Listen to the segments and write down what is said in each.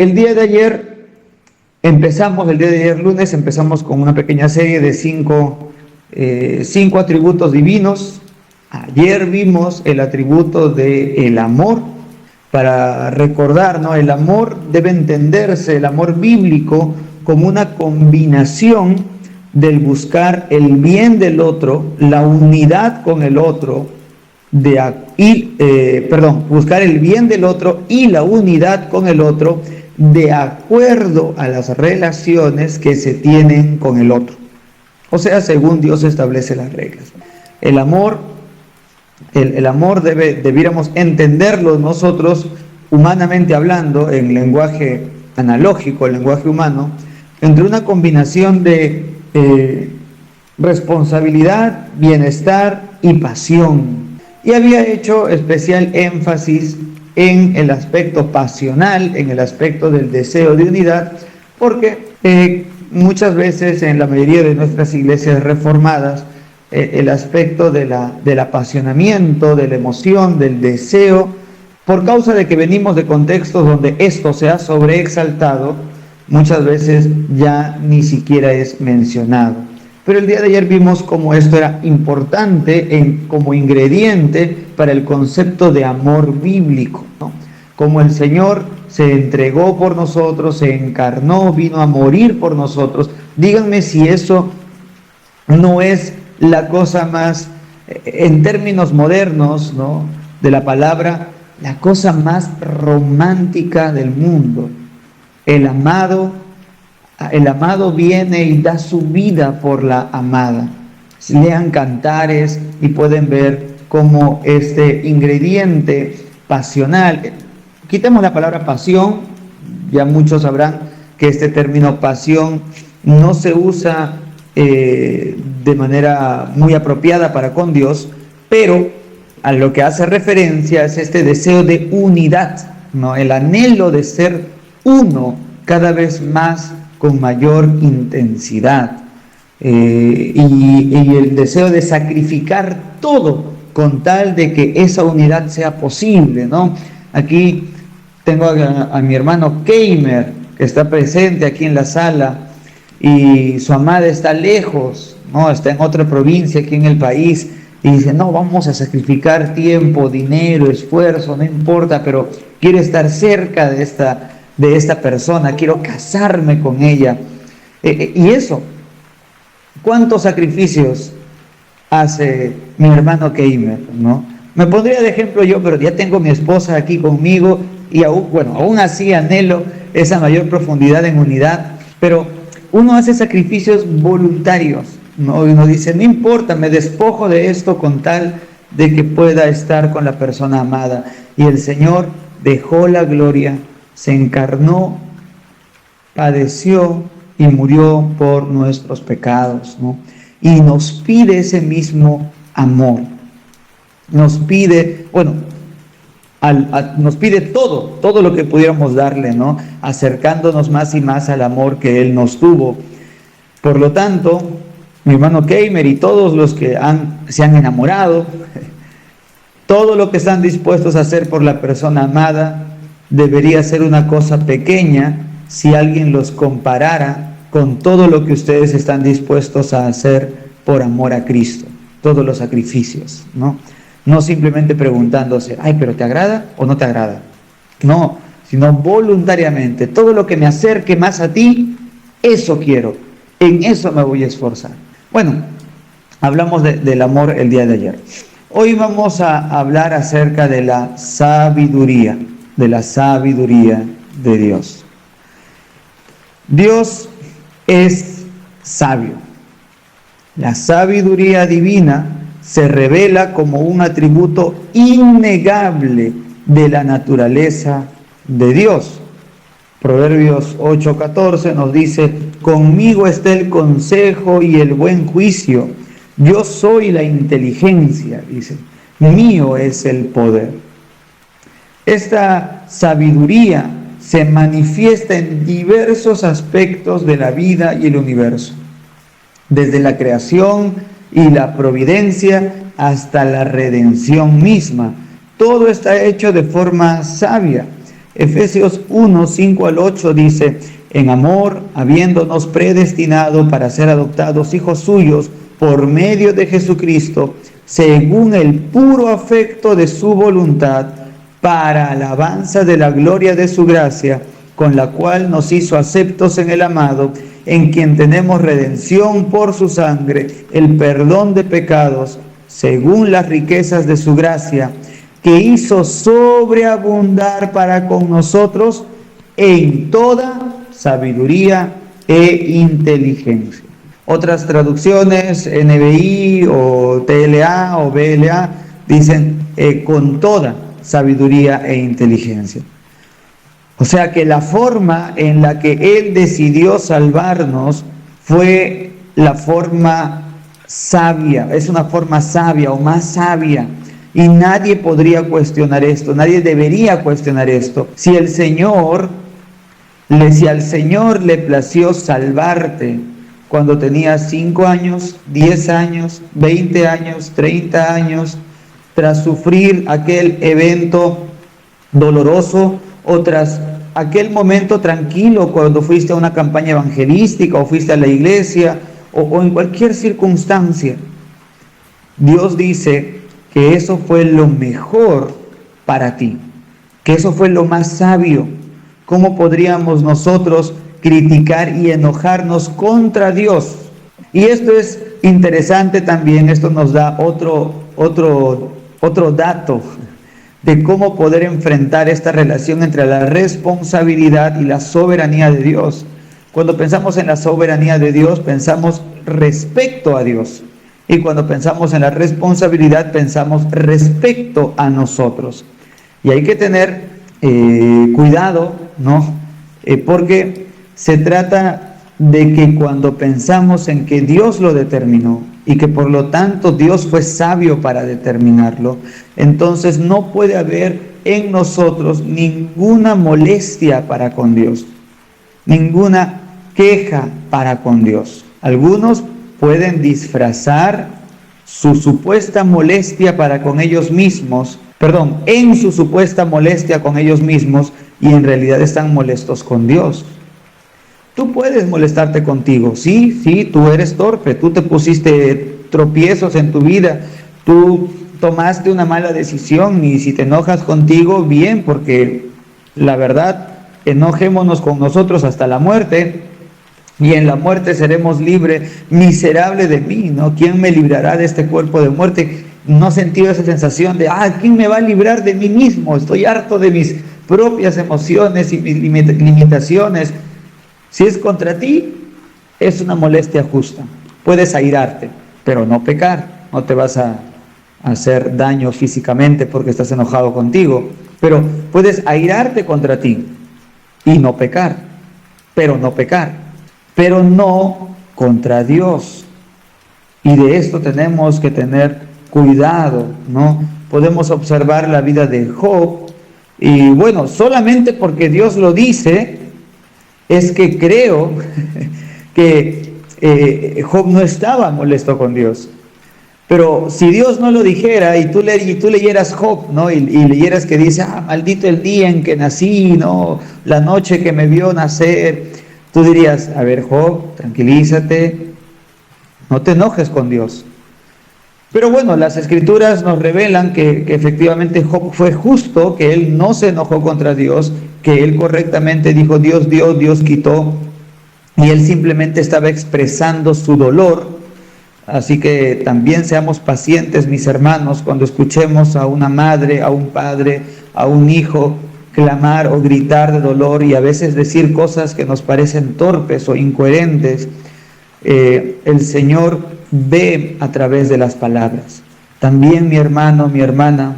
El día de ayer lunes, empezamos con una pequeña serie de cinco atributos divinos. Ayer vimos el atributo del amor, para recordar, ¿no? El amor debe entenderse, el amor bíblico, como una combinación del buscar el bien del otro, la unidad con el otro, buscar el bien del otro y la unidad con el otro, de acuerdo a las relaciones que se tienen con el otro. O sea, según Dios establece las reglas. El amor debiéramos entenderlo nosotros, humanamente hablando, en lenguaje analógico, el lenguaje humano, entre una combinación de responsabilidad, bienestar y pasión. Y había hecho especial énfasis en el aspecto pasional, en el aspecto del deseo de unidad, porque muchas veces en la mayoría de nuestras iglesias reformadas, el aspecto del apasionamiento, de la emoción, del deseo, por causa de que venimos de contextos donde esto se ha sobreexaltado, muchas veces ya ni siquiera es mencionado. Pero el día de ayer vimos cómo esto era importante como ingrediente para el concepto de amor bíblico, ¿no? Como el Señor se entregó por nosotros, se encarnó, vino a morir por nosotros. Díganme si eso no es la cosa más, en términos modernos, ¿no?, de la palabra, la cosa más romántica del mundo. El amado viene y da su vida por la amada. Lean Cantares y pueden ver cómo este ingrediente pasional, quitemos la palabra pasión, ya muchos sabrán que este término pasión no se usa de manera muy apropiada para con Dios, pero a lo que hace referencia es este deseo de unidad, ¿no? El anhelo de ser uno cada vez más, con mayor intensidad, y el deseo de sacrificar todo con tal de que esa unidad sea posible, ¿no? Aquí tengo a mi hermano Keimer, que está presente aquí en la sala, y su amada está lejos, ¿no? Está en otra provincia aquí en el país, y dice: no, vamos a sacrificar tiempo, dinero, esfuerzo, no importa, pero quiero estar cerca de esta persona, quiero casarme con ella. Y eso, ¿cuántos sacrificios hace mi hermano Keimer, ¿no? Me pondría de ejemplo yo, pero ya tengo mi esposa aquí conmigo, y aún así anhelo esa mayor profundidad en unidad, pero uno hace sacrificios voluntarios, ¿no? Y uno dice: no importa, me despojo de esto con tal de que pueda estar con la persona amada. Y el Señor dejó la gloria, se encarnó, padeció y murió por nuestros pecados, ¿no? Y nos pide ese mismo amor. Nos pide, nos pide todo lo que pudiéramos darle, ¿no? Acercándonos más y más al amor que Él nos tuvo. Por lo tanto, mi hermano Keimer y todos los que se han enamorado, todo lo que están dispuestos a hacer por la persona amada, debería ser una cosa pequeña si alguien los comparara con todo lo que ustedes están dispuestos a hacer por amor a Cristo, todos los sacrificios, ¿no? No simplemente preguntándose: ay, pero ¿te agrada o no te agrada? No, sino voluntariamente, todo lo que me acerque más a ti, eso quiero, en eso me voy a esforzar. Bueno, hablamos del amor el día de ayer. Hoy vamos a hablar acerca de la sabiduría de Dios. Dios es sabio. La sabiduría divina se revela como un atributo innegable de la naturaleza de Dios. Proverbios 8:14 nos dice: conmigo está el consejo y el buen juicio. Yo soy la inteligencia, dice. Mío es el poder. Esta sabiduría se manifiesta en diversos aspectos de la vida y el universo, desde la creación y la providencia hasta la redención misma. Todo está hecho de forma sabia. Efesios 1, 5 al 8 dice: en amor, habiéndonos predestinado para ser adoptados hijos suyos por medio de Jesucristo, según el puro afecto de su voluntad, para alabanza de la gloria de su gracia, con la cual nos hizo aceptos en el amado, en quien tenemos redención por su sangre, el perdón de pecados, según las riquezas de su gracia, que hizo sobreabundar para con nosotros en toda sabiduría e inteligencia. Otras traducciones, NBI o TLA o BLA, dicen con toda sabiduría e inteligencia. O sea que la forma en la que Él decidió salvarnos fue la forma sabia, es una forma sabia o más sabia. Y nadie podría cuestionar esto, nadie debería cuestionar esto. Si al Señor le plació salvarte cuando tenías 5 años, 10 años, 20 años, 30 años, tras sufrir aquel evento doloroso o tras aquel momento tranquilo cuando fuiste a una campaña evangelística o fuiste a la iglesia o en cualquier circunstancia, Dios dice que eso fue lo mejor para ti, que eso fue lo más sabio. ¿Cómo podríamos nosotros criticar y enojarnos contra Dios? Y esto es interesante también, esto nos da otro dato de cómo poder enfrentar esta relación entre la responsabilidad y la soberanía de Dios. Cuando pensamos en la soberanía de Dios, pensamos respecto a Dios. Y cuando pensamos en la responsabilidad, pensamos respecto a nosotros. Y hay que tener cuidado, ¿no? Porque se trata de que cuando pensamos en que Dios lo determinó y que por lo tanto Dios fue sabio para determinarlo, entonces no puede haber en nosotros ninguna molestia para con Dios, ninguna queja para con Dios. Algunos pueden disfrazar su supuesta molestia para con ellos mismos, en su supuesta molestia con ellos mismos, y en realidad están molestos con Dios. Tú puedes molestarte contigo, sí, tú eres torpe, tú te pusiste tropiezos en tu vida, tú tomaste una mala decisión, y si te enojas contigo, bien, porque la verdad, enojémonos con nosotros hasta la muerte, y en la muerte seremos libres. Miserable de mí, ¿no? ¿Quién me librará de este cuerpo de muerte? ¿No has sentido esa sensación de, ¿quién me va a librar de mí mismo? Estoy harto de mis propias emociones y mis limitaciones. Si es contra ti, es una molestia justa. Puedes airarte, pero no pecar. No te vas a hacer daño físicamente porque estás enojado contigo. Pero puedes airarte contra ti y no pecar. Pero no contra Dios. Y de esto tenemos que tener cuidado, ¿no? Podemos observar la vida de Job, y bueno, solamente porque Dios lo dice, es que creo que Job no estaba molesto con Dios. Pero si Dios no lo dijera y tú leyeras Job, ¿no? Y leyeras que dice, maldito el día en que nací, ¿no? La noche que me vio nacer. Tú dirías, a ver, Job, tranquilízate, no te enojes con Dios. Pero bueno, las escrituras nos revelan que efectivamente Job fue justo, que él no se enojó contra Dios, que él correctamente dijo, Dios dio, Dios quitó, y él simplemente estaba expresando su dolor. Así que también seamos pacientes, mis hermanos, cuando escuchemos a una madre, a un padre, a un hijo clamar o gritar de dolor y a veces decir cosas que nos parecen torpes o incoherentes. El Señor ve a través de las palabras. También, mi hermano, mi hermana,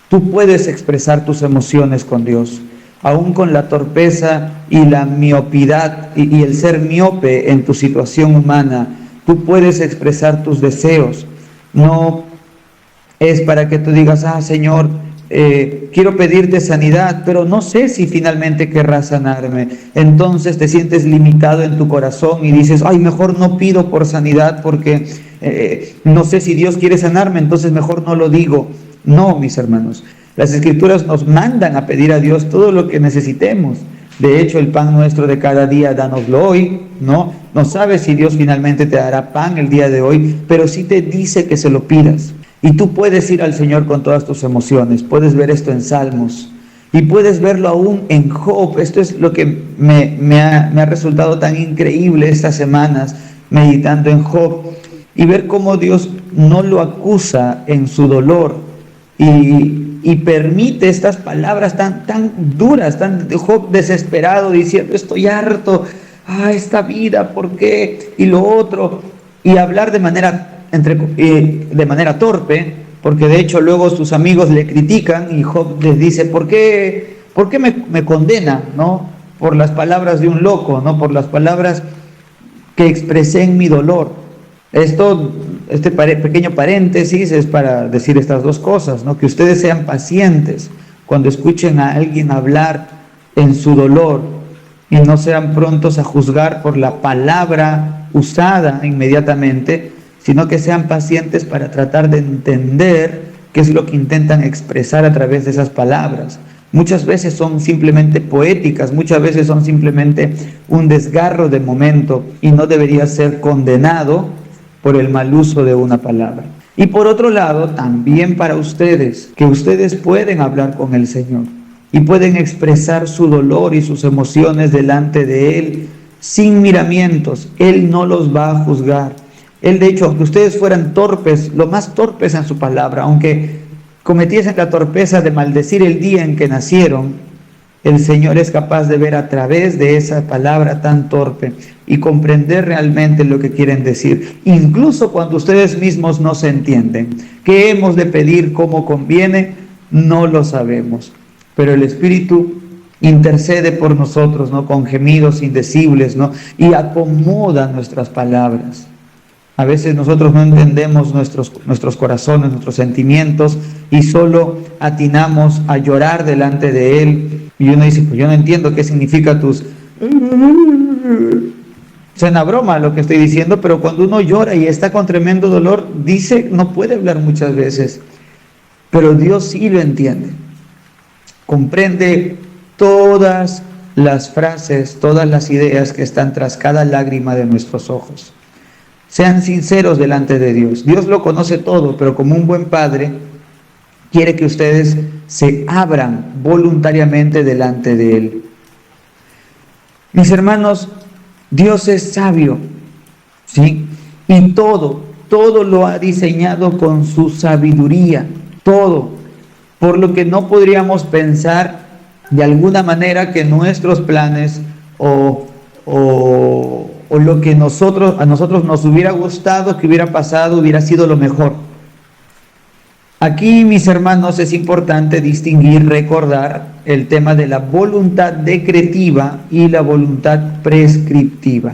tú puedes expresar tus emociones con Dios, aún con la torpeza y la miopidad y el ser miope en tu situación humana. Tú puedes expresar tus deseos. No es para que tú digas, Señor, quiero pedirte sanidad, pero no sé si finalmente querrás sanarme. Entonces te sientes limitado en tu corazón y dices, mejor no pido por sanidad porque no sé si Dios quiere sanarme, entonces mejor no lo digo. No, mis hermanos, Las Escrituras nos mandan a pedir a Dios todo lo que necesitemos. De hecho, el pan nuestro de cada día, dánoslo hoy, ¿no? No sabes si Dios finalmente te dará pan el día de hoy, pero sí te dice que se lo pidas. Y tú puedes ir al Señor con todas tus emociones. Puedes ver esto en Salmos. Y puedes verlo aún en Job. Esto es lo que me ha resultado tan increíble estas semanas, meditando en Job. Y ver cómo Dios no lo acusa en su dolor. Y permite estas palabras tan duras, Job desesperado, diciendo, estoy harto, esta vida, ¿por qué? Y lo otro. Y hablar de manera torpe, porque de hecho luego sus amigos le critican y Job les dice, ¿por qué me condena, ¿no? Por las palabras de un loco, ¿no? Por las palabras que expresé en mi dolor. Este pequeño paréntesis es para decir estas dos cosas, ¿no? Que ustedes sean pacientes cuando escuchen a alguien hablar en su dolor y no sean prontos a juzgar por la palabra usada inmediatamente, sino que sean pacientes para tratar de entender qué es lo que intentan expresar a través de esas palabras. Muchas veces son simplemente poéticas, muchas veces son simplemente un desgarro de momento y no debería ser condenado por el mal uso de una palabra. Y por otro lado, también para ustedes, que ustedes pueden hablar con el Señor y pueden expresar su dolor y sus emociones delante de Él sin miramientos. Él no los va a juzgar. Él, de hecho, aunque ustedes fueran torpes, lo más torpes en su palabra, aunque cometiesen la torpeza de maldecir el día en que nacieron, el Señor es capaz de ver a través de esa palabra tan torpe y comprender realmente lo que quieren decir. Incluso cuando ustedes mismos no se entienden. ¿Qué hemos de pedir como conviene? No lo sabemos. Pero el Espíritu intercede por nosotros, ¿no? Con gemidos indecibles, ¿no? Y acomoda nuestras palabras. A veces nosotros no entendemos nuestros corazones, nuestros sentimientos, y solo atinamos a llorar delante de Él. Y uno dice, pues yo no entiendo qué significa tus... Suena broma lo que estoy diciendo, pero cuando uno llora y está con tremendo dolor, no puede hablar muchas veces. Pero Dios sí lo entiende. Comprende todas las frases, todas las ideas que están tras cada lágrima de nuestros ojos. Sean sinceros delante de Dios. Dios lo conoce todo, pero como un buen padre, quiere que ustedes se abran voluntariamente delante de Él. Mis hermanos, Dios es sabio, ¿sí? Y todo lo ha diseñado con su sabiduría, todo. Por lo que no podríamos pensar de alguna manera que nuestros planes o lo que a nosotros nos hubiera gustado que hubiera pasado hubiera sido lo mejor. Aquí, mis hermanos, es importante distinguir, recordar el tema de la voluntad decretiva y la voluntad prescriptiva,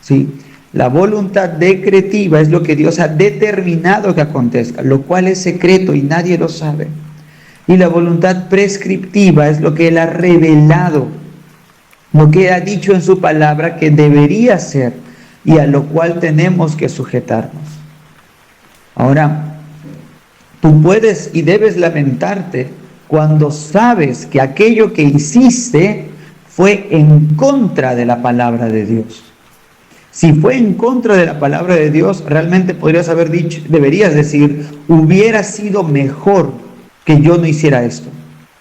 ¿sí? La voluntad decretiva es lo que Dios ha determinado que acontezca, lo cual es secreto y nadie lo sabe. Y la voluntad prescriptiva es lo que Él ha revelado, lo que ha dicho en su palabra que debería ser y a lo cual tenemos que sujetarnos. Ahora, tú puedes y debes lamentarte cuando sabes que aquello que hiciste fue en contra de la palabra de Dios. Si fue en contra de la palabra de Dios, realmente podrías haber dicho, deberías decir, hubiera sido mejor que yo no hiciera esto.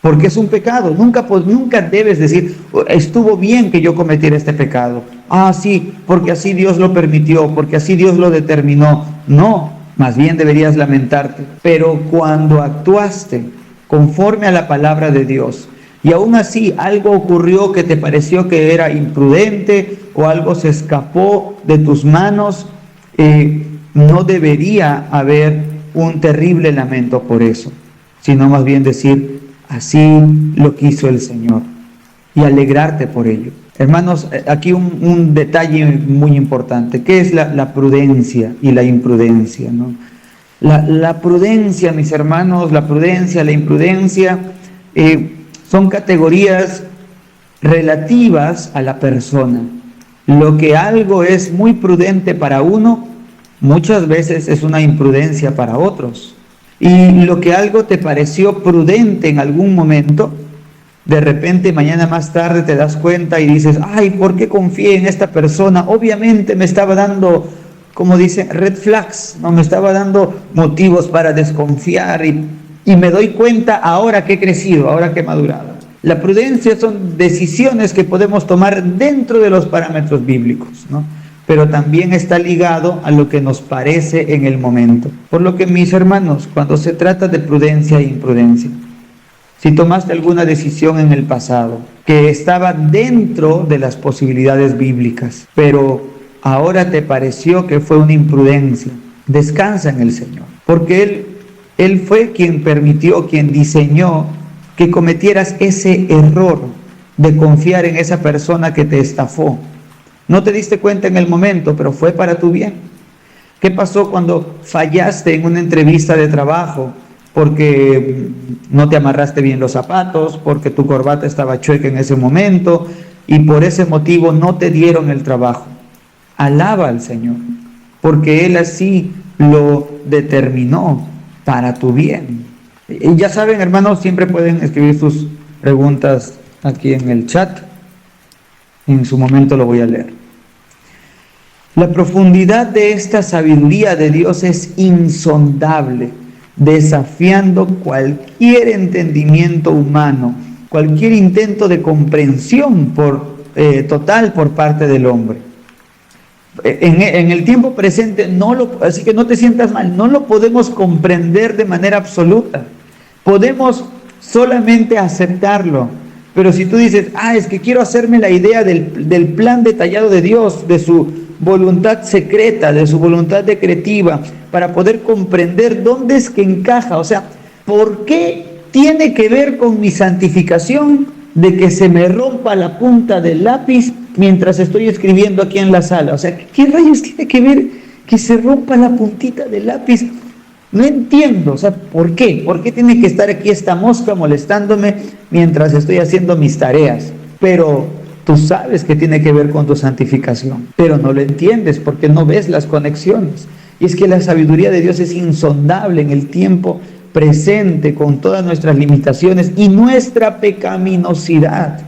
Porque es un pecado. Nunca debes decir, estuvo bien que yo cometiera este pecado. Sí, porque así Dios lo permitió, porque así Dios lo determinó. No, más bien deberías lamentarte. Pero cuando actuaste conforme a la palabra de Dios, y aún así algo ocurrió que te pareció que era imprudente, o algo se escapó de tus manos, no debería haber un terrible lamento por eso, sino más bien decir, así lo quiso el Señor, y alegrarte por ello. Hermanos, aquí un detalle muy importante, ¿qué es la prudencia y la imprudencia, ¿no? La prudencia, mis hermanos, la prudencia, la imprudencia, son categorías relativas a la persona. Lo que algo es muy prudente para uno, muchas veces es una imprudencia para otros. Y lo que algo te pareció prudente en algún momento, de repente mañana más tarde te das cuenta y dices, ay, ¿por qué confié en esta persona? Obviamente me estaba dando, como dicen, red flags, no me estaba dando motivos para desconfiar y me doy cuenta ahora que he crecido, ahora que he madurado. La prudencia son decisiones que podemos tomar dentro de los parámetros bíblicos, ¿no? Pero también está ligado a lo que nos parece en el momento. Por lo que, mis hermanos, cuando se trata de prudencia e imprudencia, si tomaste alguna decisión en el pasado que estaba dentro de las posibilidades bíblicas, pero ahora te pareció que fue una imprudencia, descansa en el Señor, porque Él fue quien permitió, quien diseñó que cometieras ese error de confiar en esa persona que te estafó. No te diste cuenta en el momento, pero fue para tu bien. ¿Qué pasó cuando fallaste en una entrevista de trabajo? Porque no te amarraste bien los zapatos, porque tu corbata estaba chueca en ese momento y por ese motivo no te dieron el trabajo. Alaba al Señor, porque Él así lo determinó para tu bien. Y ya saben, hermanos, siempre pueden escribir sus preguntas aquí en el chat. En su momento lo voy a leer. La profundidad de esta sabiduría de Dios es insondable, desafiando cualquier entendimiento humano, cualquier intento de comprensión total por parte del hombre. En el tiempo presente, así que no te sientas mal, no lo podemos comprender de manera absoluta. Podemos solamente aceptarlo. Pero si tú dices, es que quiero hacerme la idea del plan detallado de Dios, de su voluntad secreta, de su voluntad decretiva, para poder comprender dónde es que encaja, o sea, ¿por qué tiene que ver con mi santificación de que se me rompa la punta del lápiz mientras estoy escribiendo aquí en la sala? O sea, ¿qué rayos tiene que ver que se rompa la puntita del lápiz? No entiendo, o sea, ¿por qué? ¿Por qué tiene que estar aquí esta mosca molestándome mientras estoy haciendo mis tareas? Pero tú sabes que tiene que ver con tu santificación, pero no lo entiendes porque no ves las conexiones. Y es que la sabiduría de Dios es insondable en el tiempo presente, con todas nuestras limitaciones y nuestra pecaminosidad.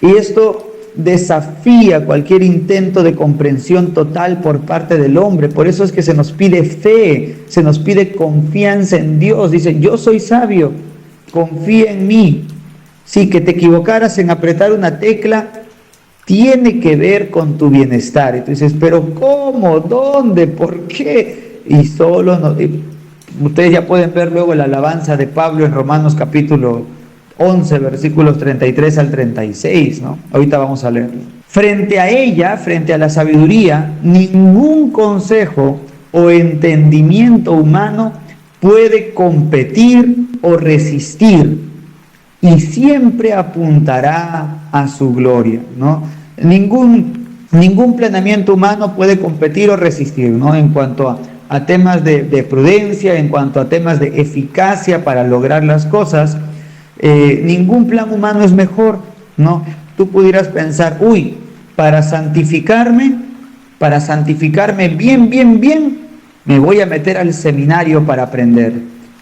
Y esto desafía cualquier intento de comprensión total por parte del hombre. Por eso es que se nos pide fe, se nos pide confianza en Dios. Dice, yo soy sabio, confía en mí. Sí, que te equivocaras en apretar una tecla tiene que ver con tu bienestar. Y tú dices, pero ¿cómo? ¿Dónde? ¿Por qué? Y solo ustedes ya pueden ver luego la alabanza de Pablo en Romanos capítulo 11, versículos 33 al 36, ¿no? Ahorita vamos a leerlo. Frente a ella, frente a la sabiduría, ningún consejo o entendimiento humano puede competir o resistir, y siempre apuntará a su gloria, ¿no? Ningún planeamiento humano puede competir o resistir, ¿no? En cuanto a temas de prudencia, en cuanto a temas de eficacia para lograr las cosas, ningún plan humano es mejor, ¿no? Tú pudieras pensar, para santificarme bien, me voy a meter al seminario para aprender.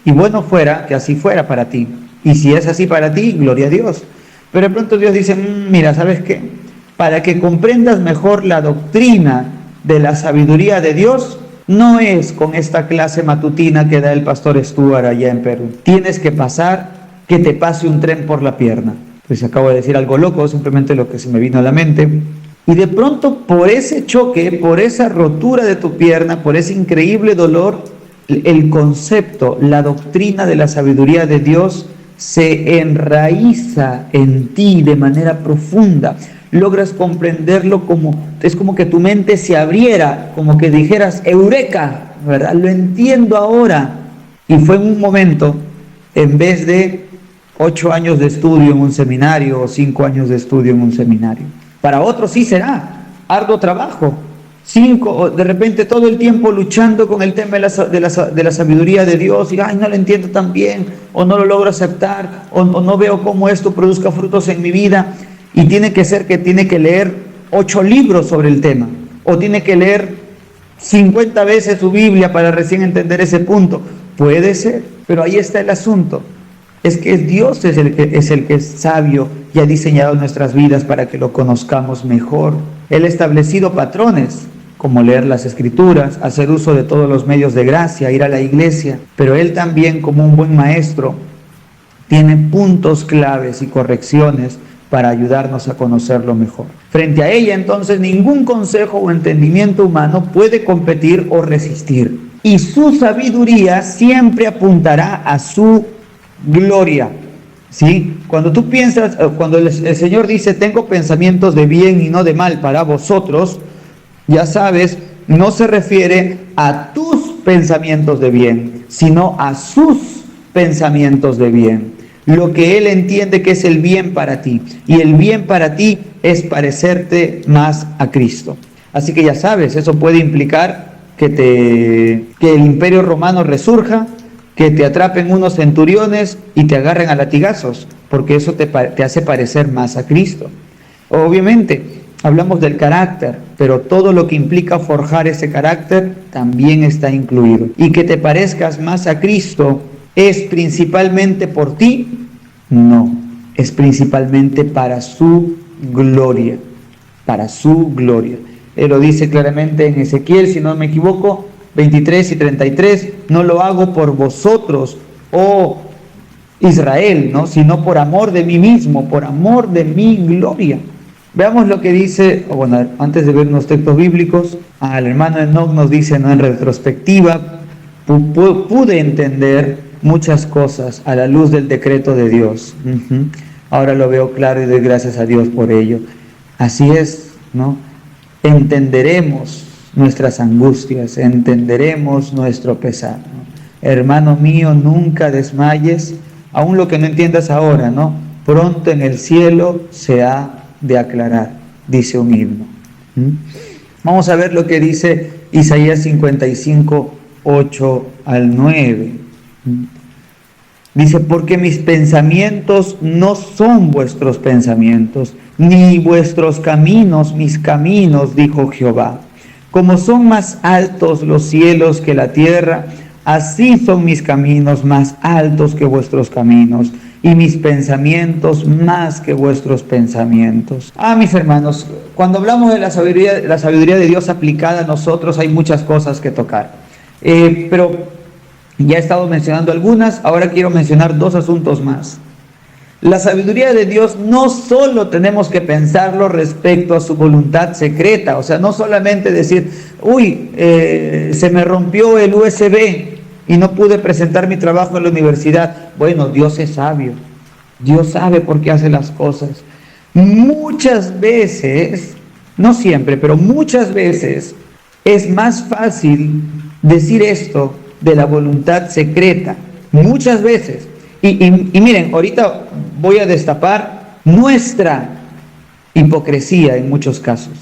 Y bueno fuera que así fuera para ti. Y si es así para ti, gloria a Dios. Pero de pronto Dios dice, mira, ¿sabes qué? Para que comprendas mejor la doctrina de la sabiduría de Dios, no es con esta clase matutina que da el pastor Stuart allá en Perú. Tienes que que te pase un tren por la pierna. Pues acabo de decir algo loco, simplemente lo que se me vino a la mente. Y de pronto, por ese choque, por esa rotura de tu pierna, por ese increíble dolor, el concepto, la doctrina de la sabiduría de Dios se enraiza en ti de manera profunda. Logras comprenderlo es como que tu mente se abriera, como que dijeras, eureka, ¿verdad? Lo entiendo ahora. Y fue en un momento, en vez de 8 años de estudio en un seminario o 5 años de estudio en un seminario. Para otros sí será arduo trabajo. 5, o de repente todo el tiempo luchando con el tema de la sabiduría de Dios y no lo entiendo tan bien, o no lo logro aceptar, o no veo cómo esto produzca frutos en mi vida. Y tiene que leer 8 libros sobre el tema, o tiene que leer 50 veces su Biblia para recién entender ese punto. Puede ser, pero ahí está el asunto. Es que Dios es el que es sabio y ha diseñado nuestras vidas para que lo conozcamos mejor. Él ha establecido patrones, como leer las Escrituras, hacer uso de todos los medios de gracia, ir a la iglesia, pero Él también, como un buen maestro, tiene puntos claves y correcciones para ayudarnos a conocerlo mejor. Frente a ella, entonces, ningún consejo o entendimiento humano puede competir o resistir. Y su sabiduría siempre apuntará a su gloria. ¿Sí? Cuando tú piensas, cuando el Señor dice, tengo pensamientos de bien y no de mal para vosotros, ya sabes, no se refiere a tus pensamientos de bien, sino a sus pensamientos de bien. Lo que Él entiende que es el bien para ti. Y el bien para ti es parecerte más a Cristo. Así que ya sabes, eso puede implicar que el imperio romano resurja, que te atrapen unos centuriones y te agarren a latigazos, porque eso te hace parecer más a Cristo. Obviamente, hablamos del carácter, pero todo lo que implica forjar ese carácter también está incluido. Y que te parezcas más a Cristo, ¿es principalmente por ti? No, es principalmente para su gloria, para su gloria. Él lo dice claramente en Ezequiel, si no me equivoco, 23 y 33, no lo hago por vosotros, oh Israel, ¿no? Sino por amor de mí mismo, por amor de mi gloria. Veamos lo que dice, bueno, antes de ver unos textos bíblicos, el hermano Enoch nos dice, ¿no? En retrospectiva, pude entender muchas cosas a la luz del decreto de Dios. Ahora lo veo claro y doy gracias a Dios por ello. Así es, ¿no? Entenderemos nuestras angustias, entenderemos nuestro pesar, ¿no? Hermano mío, nunca desmayes, aun lo que no entiendas ahora, ¿no? Pronto en el cielo se ha de aclarar, dice un himno. Vamos a ver lo que dice Isaías 55, 8 al 9. Dice, porque mis pensamientos no son vuestros pensamientos, ni vuestros caminos mis caminos, dijo Jehová. Como son más altos los cielos que la tierra, así son mis caminos más altos que vuestros caminos, y mis pensamientos más que vuestros pensamientos. Mis hermanos, cuando hablamos de la sabiduría de Dios aplicada a nosotros, hay muchas cosas que tocar. Pero ya he estado mencionando algunas, ahora quiero mencionar dos asuntos más. La sabiduría de Dios no solo tenemos que pensarlo respecto a su voluntad secreta, o sea, no solamente decir, se me rompió el USB y no pude presentar mi trabajo en la universidad. Bueno, Dios es sabio, Dios sabe por qué hace las cosas. Muchas veces, no siempre, pero muchas veces es más fácil decir esto de la voluntad secreta, muchas veces. Y miren, ahorita voy a destapar nuestra hipocresía en muchos casos.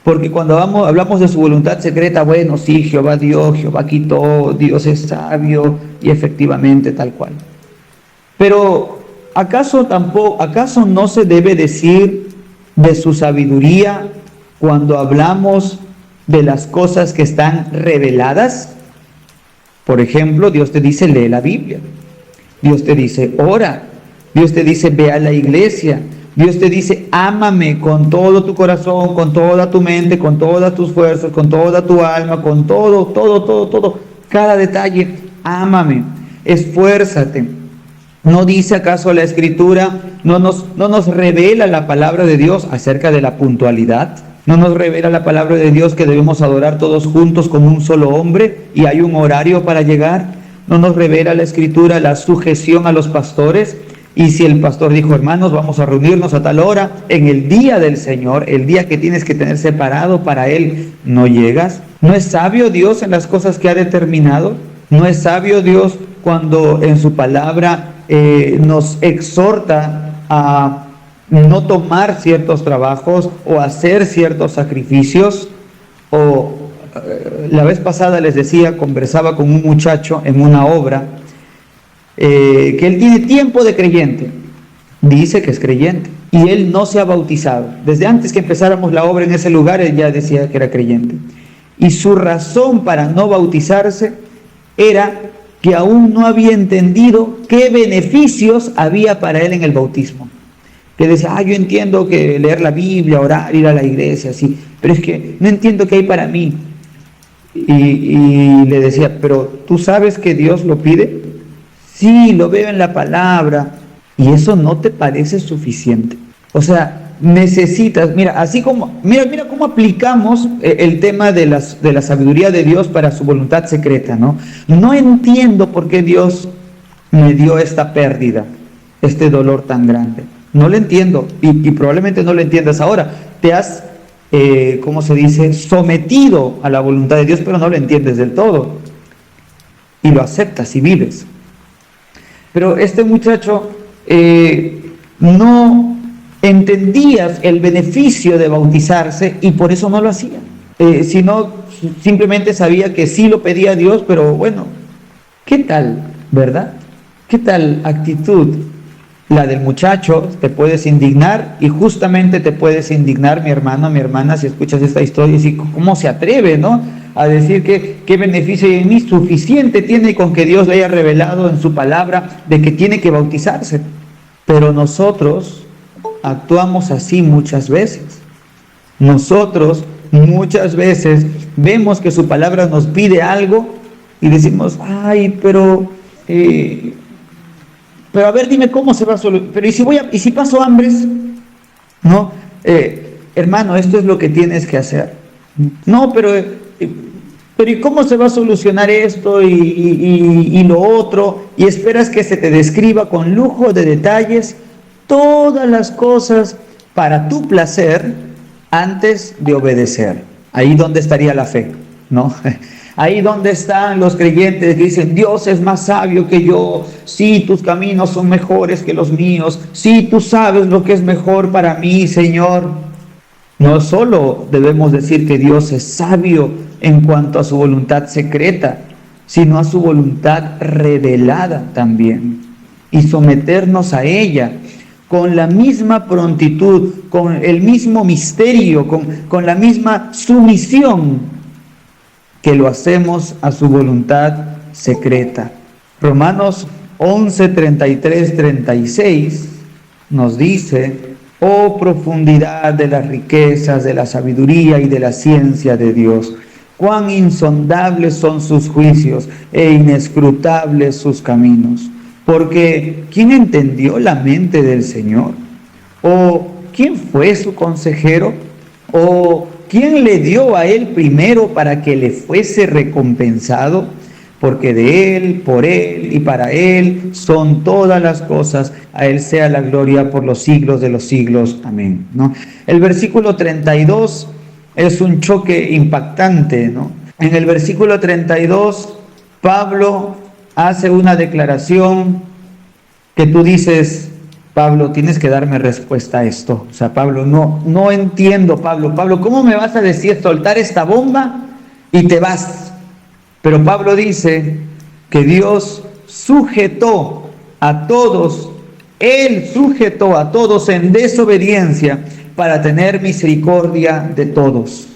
Porque cuando hablamos de su voluntad secreta, bueno, sí, Jehová dio, Jehová quitó, Dios es sabio, y efectivamente tal cual. Pero ¿acaso no se debe decir de su sabiduría cuando hablamos de las cosas que están reveladas? Por ejemplo, Dios te dice, lee la Biblia. Dios te dice, ora. Dios te dice, ve a la iglesia. Dios te dice, ámame con todo tu corazón, con toda tu mente, con todas tus fuerzas, con toda tu alma, con todo. Cada detalle, ámame, esfuérzate. ¿No dice acaso la Escritura, no nos revela la palabra de Dios acerca de la puntualidad? ¿No nos revela la palabra de Dios que debemos adorar todos juntos como un solo hombre y hay un horario para llegar? ¿No nos revela la Escritura la sujeción a los pastores? Y si el pastor dijo, hermanos, vamos a reunirnos a tal hora, en el día del Señor, el día que tienes que tener separado para Él, ¿no llegas? ¿No es sabio Dios en las cosas que ha determinado? ¿No es sabio Dios cuando en su palabra nos exhorta a no tomar ciertos trabajos o hacer ciertos sacrificios? La vez pasada les decía, conversaba con un muchacho en una obra, que él tiene tiempo de creyente, dice que es creyente, y él no se ha bautizado. Desde antes que empezáramos la obra en ese lugar, él ya decía que era creyente. Y su razón para no bautizarse era que aún no había entendido qué beneficios había para él en el bautismo. Que decía, yo entiendo que leer la Biblia, orar, ir a la iglesia, sí, pero es que no entiendo qué hay para mí. Y le decía, pero ¿tú sabes que Dios lo pide? Sí, lo veo en la palabra. Y eso no te parece suficiente. O sea, necesitas, mira, así como, mira cómo aplicamos el tema de la sabiduría de Dios para su voluntad secreta, ¿no? No entiendo por qué Dios me dio esta pérdida, este dolor tan grande. No lo entiendo y probablemente no lo entiendas ahora. Te has, ¿cómo se dice?, sometido a la voluntad de Dios, pero no lo entiendes del todo. Y lo aceptas y vives. Pero este muchacho no entendía el beneficio de bautizarse y por eso no lo hacía. Sino simplemente sabía que sí lo pedía a Dios, pero bueno, ¿qué tal, verdad? ¿Qué tal actitud? La del muchacho. Te puedes indignar y justamente te puedes indignar, mi hermano, mi hermana, si escuchas esta historia y si, ¿cómo se atreve, no?, a decir que qué beneficio hay en mí? Suficiente tiene con que Dios le haya revelado en su palabra de que tiene que bautizarse. Pero nosotros actuamos así muchas veces. Nosotros muchas veces vemos que su palabra nos pide algo y decimos, pero a ver, dime cómo se va a solucionar. Pero ¿y si paso hambres? No, hermano, esto es lo que tienes que hacer. No, pero ¿y cómo se va a solucionar esto y lo otro? Y esperas que se te describa con lujo de detalles todas las cosas para tu placer antes de obedecer. Ahí donde estaría la fe, ¿no? Ahí donde están los creyentes que dicen, Dios es más sabio que yo, sí, tus caminos son mejores que los míos, sí, tú sabes lo que es mejor para mí, Señor. No solo debemos decir que Dios es sabio en cuanto a su voluntad secreta, sino a su voluntad revelada también, y someternos a ella con la misma prontitud, con el mismo misterio, con la misma sumisión que lo hacemos a su voluntad secreta. Romanos 11, 33, 36 nos dice, oh profundidad de las riquezas, de la sabiduría y de la ciencia de Dios, cuán insondables son sus juicios e inescrutables sus caminos. Porque ¿quién entendió la mente del Señor? ¿O quién fue su consejero? ¿O quién le dio a él primero para que le fuese recompensado? Porque de él, por él y para él son todas las cosas. A él sea la gloria por los siglos de los siglos. Amén, ¿no? El versículo 32 es un choque impactante, ¿no? En el versículo 32, Pablo hace una declaración que tú dices, Pablo, tienes que darme respuesta a esto. O sea, Pablo, no entiendo, Pablo, ¿cómo me vas a decir soltar esta bomba y te vas? Pero Pablo dice que Dios sujetó a todos, Él sujetó a todos en desobediencia para tener misericordia de todos.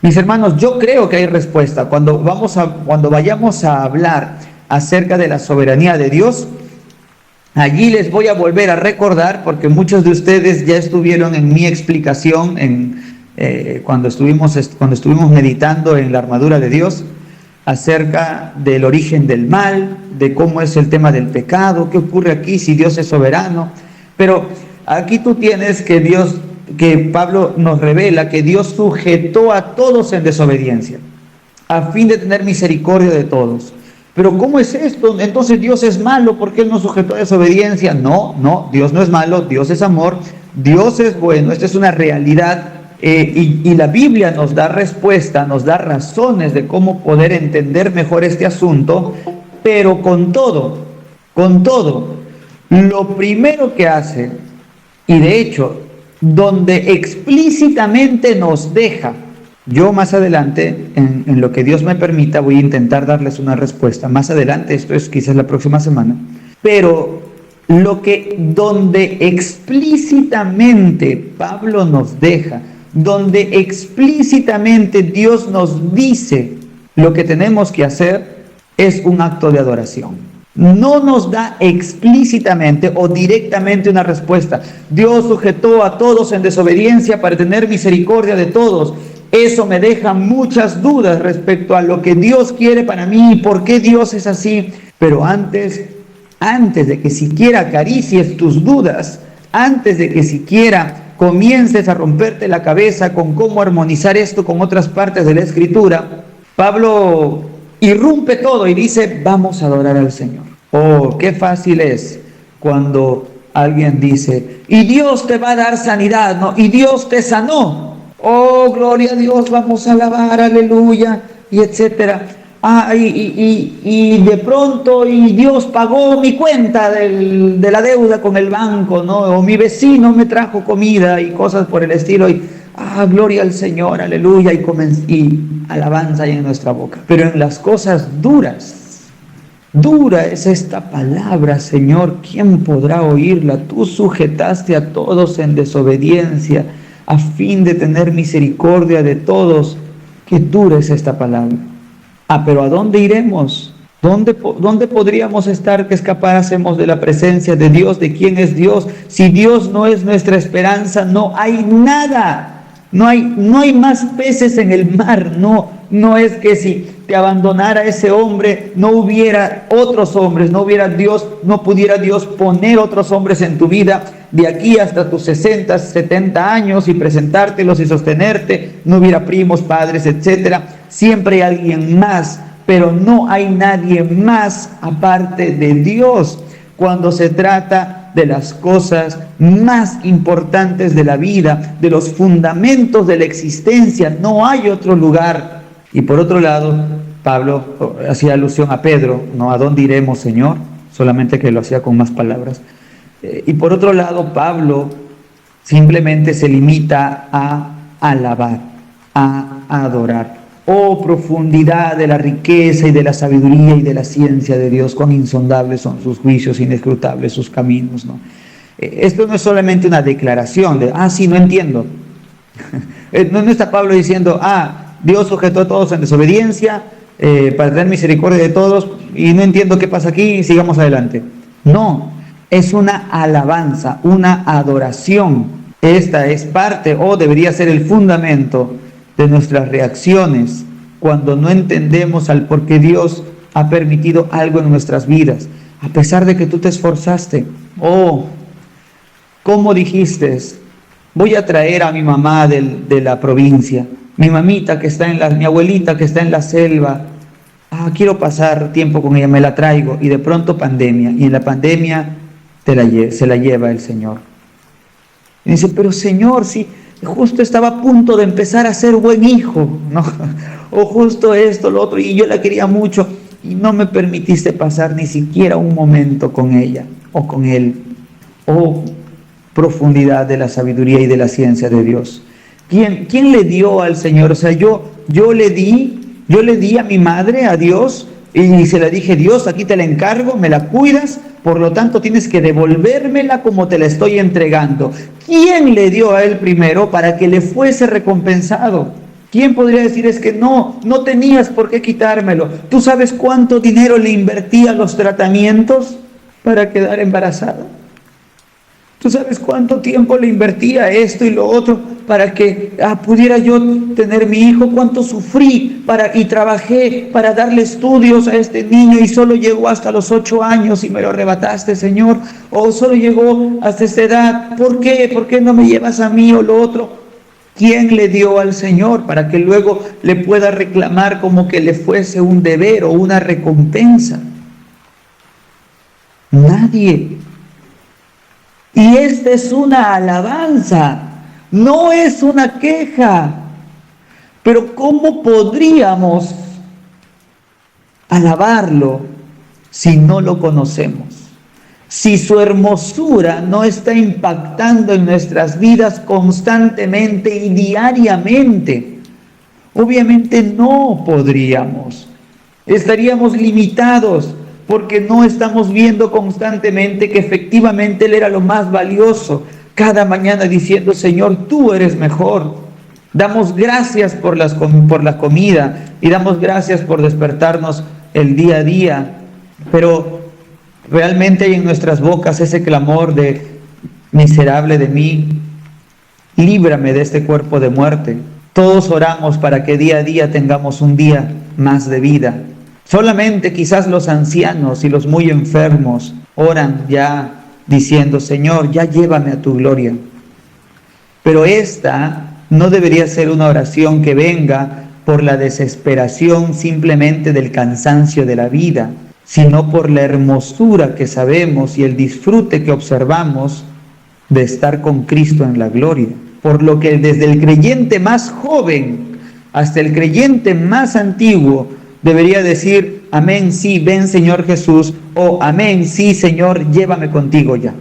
Mis hermanos, yo creo que hay respuesta. Cuando vayamos a hablar acerca de la soberanía de Dios, allí les voy a volver a recordar, porque muchos de ustedes ya estuvieron en mi explicación cuando estuvimos meditando en la armadura de Dios, acerca del origen del mal, de cómo es el tema del pecado, qué ocurre aquí si Dios es soberano. Pero aquí tú tienes que Pablo nos revela que Dios sujetó a todos en desobediencia, a fin de tener misericordia de todos. Pero ¿cómo es esto? Entonces Dios es malo porque Él nos sujetó a desobediencia. No, Dios no es malo, Dios es amor, Dios es bueno, esta es una realidad. Y la Biblia nos da respuesta, nos da razones de cómo poder entender mejor este asunto, pero con todo, lo primero que hace, y de hecho, donde explícitamente nos deja, yo más adelante, en lo que Dios me permita, voy a intentar darles una respuesta, más adelante, esto es quizás la próxima semana, pero donde explícitamente Pablo nos deja, donde explícitamente Dios nos dice lo que tenemos que hacer, es un acto de adoración. No nos da explícitamente o directamente una respuesta. Dios sujetó a todos en desobediencia para tener misericordia de todos. Eso me deja muchas dudas respecto a lo que Dios quiere para mí y por qué Dios es así. Pero antes de que siquiera acaricies tus dudas, antes de que siquiera comiences a romperte la cabeza con cómo armonizar esto con otras partes de la Escritura, Pablo irrumpe todo y dice, vamos a adorar al Señor. Oh, qué fácil es cuando alguien dice, y Dios te va a dar sanidad, ¿no? Y Dios te sanó. Oh, gloria a Dios, vamos a alabar, aleluya, y etcétera. Y de pronto, y Dios pagó mi cuenta de la deuda con el banco, ¿no? O mi vecino me trajo comida y cosas por el estilo. Y, gloria al Señor, aleluya, y alabanza hay en nuestra boca. Pero en las cosas duras, dura es esta palabra, Señor, ¿quién podrá oírla? Tú sujetaste a todos en desobediencia, a fin de tener misericordia de todos. Qué dura es esta palabra. Pero ¿a dónde iremos? ¿Dónde podríamos estar que escapásemos de la presencia de Dios? ¿De quién es Dios? Si Dios no es nuestra esperanza, no hay nada. No hay más peces en el mar. No es que si te abandonara ese hombre, no hubiera otros hombres, no pudiera Dios poner otros hombres en tu vida de aquí hasta tus 60, 70 años y presentártelos y sostenerte, no hubiera primos, padres, etcétera. Siempre hay alguien más, pero no hay nadie más aparte de Dios cuando se trata de las cosas más importantes de la vida, de los fundamentos de la existencia. No hay otro lugar. Y por otro lado, Pablo hacía alusión a Pedro, ¿no? ¿A dónde iremos, Señor? Solamente que lo hacía con más palabras. Y por otro lado, Pablo simplemente se limita a alabar, a adorar. Oh, profundidad de la riqueza y de la sabiduría y de la ciencia de Dios, cuán insondables son sus juicios, inescrutables sus caminos, ¿no? Esto no es solamente una declaración de, sí, no entiendo. No está Pablo diciendo, Dios sujetó a todos en desobediencia para tener misericordia de todos y no entiendo qué pasa aquí, sigamos adelante. No, es una alabanza, una adoración. Esta es parte o debería ser el fundamento de nuestras reacciones cuando no entendemos al por qué Dios ha permitido algo en nuestras vidas, a pesar de que tú te esforzaste. ¿Cómo dijiste? Voy a traer a mi mamá de la provincia, mi mamita que está mi abuelita que está en la selva. Quiero pasar tiempo con ella, me la traigo. Y de pronto pandemia, y en la pandemia se la lleva el Señor. Y dice, pero Señor, si justo estaba a punto de empezar a ser buen hijo, ¿no? O justo esto, lo otro, y yo la quería mucho, y no me permitiste pasar ni siquiera un momento con ella o con él. Profundidad de la sabiduría y de la ciencia de Dios. ¿Quién le dio al Señor? O sea, yo le di a mi madre, a Dios, y se la dije, Dios, aquí te la encargo, me la cuidas, por lo tanto tienes que devolvérmela como te la estoy entregando. ¿Quién le dio a él primero para que le fuese recompensado? ¿Quién podría decir, es que no tenías por qué quitármelo? ¿Tú sabes cuánto dinero le invertí a los tratamientos para quedar embarazada? ¿Tú sabes cuánto tiempo le invertía esto y lo otro para que pudiera yo tener mi hijo? ¿Cuánto sufrí y trabajé para darle estudios a este niño y solo llegó hasta los 8 años y me lo arrebataste, Señor? ¿O solo llegó hasta esta edad? ¿Por qué? ¿Por qué no me llevas a mí o lo otro? ¿Quién le dio al Señor para que luego le pueda reclamar como que le fuese un deber o una recompensa? Nadie. Y esta es una alabanza, no es una queja. Pero ¿cómo podríamos alabarlo si no lo conocemos? Si su hermosura no está impactando en nuestras vidas constantemente y diariamente. Obviamente no podríamos. Estaríamos limitados, porque no estamos viendo constantemente que efectivamente Él era lo más valioso. Cada mañana diciendo, Señor, tú eres mejor. Damos gracias por la comida y damos gracias por despertarnos el día a día, pero realmente hay en nuestras bocas ese clamor de miserable de mí, líbrame de este cuerpo de muerte. Todos oramos para que día a día tengamos un día más de vida. Solamente quizás los ancianos y los muy enfermos oran ya diciendo, Señor, ya llévame a tu gloria. Pero esta no debería ser una oración que venga por la desesperación simplemente del cansancio de la vida, sino por la hermosura que sabemos y el disfrute que observamos de estar con Cristo en la gloria. Por lo que desde el creyente más joven hasta el creyente más antiguo debería decir, amén, sí, ven Señor Jesús, o amén, sí Señor, llévame contigo ya.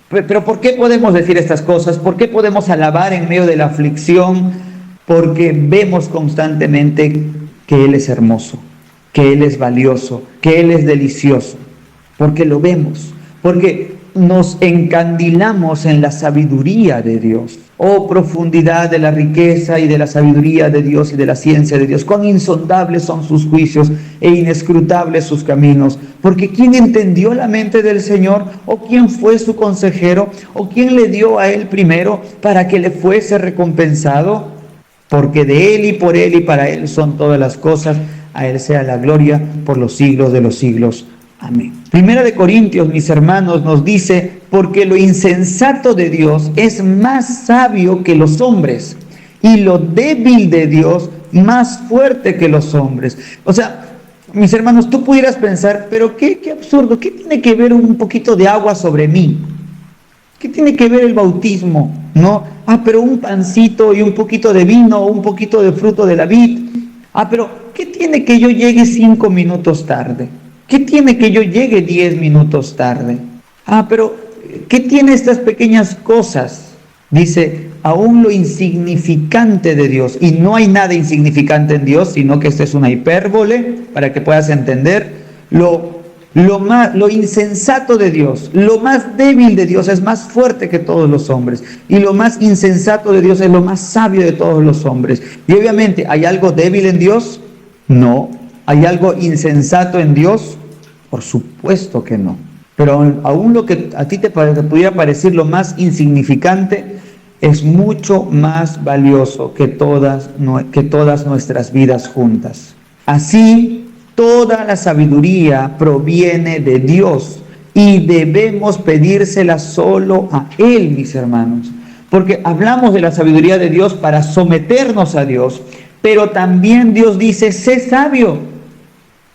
Pero ¿por qué podemos decir estas cosas? ¿Por qué podemos alabar en medio de la aflicción? Porque vemos constantemente que Él es hermoso, que Él es valioso, que Él es delicioso. Porque lo vemos, porque nos encandilamos en la sabiduría de Dios. Oh, profundidad de la riqueza y de la sabiduría de Dios y de la ciencia de Dios. Cuán insondables son sus juicios e inescrutables sus caminos. Porque ¿quién entendió la mente del Señor? ¿O quién fue su consejero? ¿O quién le dio a Él primero para que le fuese recompensado? Porque de Él y por Él y para Él son todas las cosas. A Él sea la gloria por los siglos de los siglos. Amén. Primera de Corintios, mis hermanos, nos dice, porque lo insensato de Dios es más sabio que los hombres, y lo débil de Dios más fuerte que los hombres. O sea, mis hermanos, tú pudieras pensar, pero qué absurdo, ¿qué tiene que ver un poquito de agua sobre mí? ¿Qué tiene que ver el bautismo? ¿No? Pero un pancito y un poquito de vino, o un poquito de fruto de la vid. Pero ¿qué tiene que yo llegue 5 minutos tarde? ¿Qué tiene que yo llegue 10 minutos tarde? Pero ¿qué tiene estas pequeñas cosas? Dice, aún lo insignificante de Dios. Y no hay nada insignificante en Dios, sino que esta es una hipérbole para que puedas entender. Lo insensato de Dios, lo más débil de Dios es más fuerte que todos los hombres. Y lo más insensato de Dios es lo más sabio de todos los hombres. Y obviamente, ¿hay algo débil en Dios? No. ¿Hay algo insensato en Dios? Por supuesto que no. Pero aún lo que a ti te pudiera parecer lo más insignificante es mucho más valioso que todas nuestras vidas juntas. Así, toda la sabiduría proviene de Dios y debemos pedírsela solo a Él, mis hermanos. Porque hablamos de la sabiduría de Dios para someternos a Dios, pero también Dios dice, sé sabio.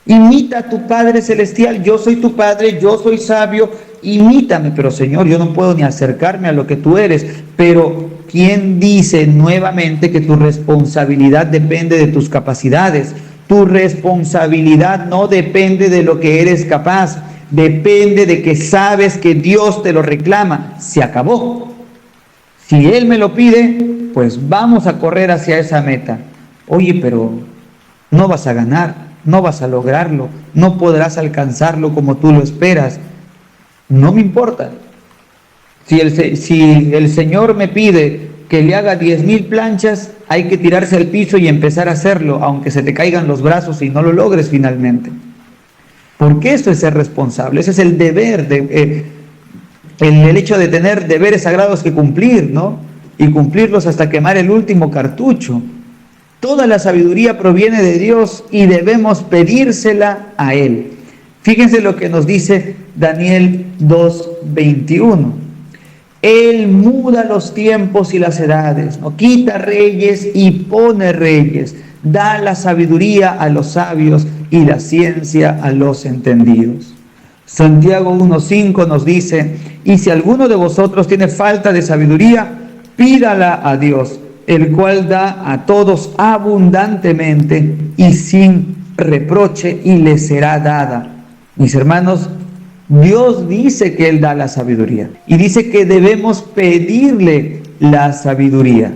Imita a tu Padre Celestial, yo soy tu Padre, yo soy sabio, imítame. Pero Señor, yo no puedo ni acercarme a lo que tú eres. Pero ¿quién dice nuevamente que tu responsabilidad depende de tus capacidades? Tu responsabilidad no depende de lo que eres capaz, depende de que sabes que Dios te lo reclama. Se acabó. Si Él me lo pide, pues vamos a correr hacia esa meta. Oye, pero no vas a ganar. No vas a lograrlo, no podrás alcanzarlo como tú lo esperas. No me importa. Si el Señor me pide que le haga 10,000 planchas, hay que tirarse al piso y empezar a hacerlo, aunque se te caigan los brazos y no lo logres finalmente. Porque eso es ser responsable, ese es el deber, el hecho de tener deberes sagrados que cumplir, ¿no? Y cumplirlos hasta quemar el último cartucho. Toda la sabiduría proviene de Dios y debemos pedírsela a Él. Fíjense lo que nos dice Daniel 2:21. Él muda los tiempos y las edades, ¿no? Quita reyes y pone reyes. Da la sabiduría a los sabios y la ciencia a los entendidos. Santiago 1:5 nos dice, y si alguno de vosotros tiene falta de sabiduría, pídala a Dios, el cual da a todos abundantemente y sin reproche, y le será dada. Mis hermanos, Dios dice que Él da la sabiduría y dice que debemos pedirle la sabiduría.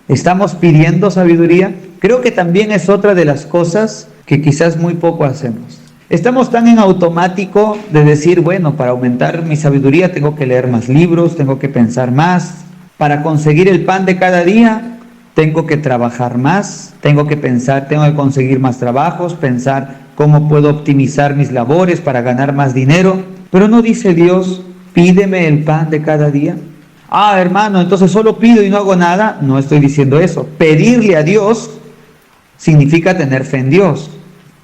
¿Estamos pidiendo sabiduría? Creo que también es otra de las cosas que quizás muy poco hacemos. Estamos tan en automático de decir, bueno, para aumentar mi sabiduría tengo que leer más libros, tengo que pensar más. Para conseguir el pan de cada día, tengo que trabajar más, tengo que pensar, tengo que conseguir más trabajos, pensar cómo puedo optimizar mis labores para ganar más dinero. Pero no dice Dios, pídeme el pan de cada día. Ah, hermano, entonces solo pido y no hago nada. No estoy diciendo eso. Pedirle a Dios significa tener fe en Dios.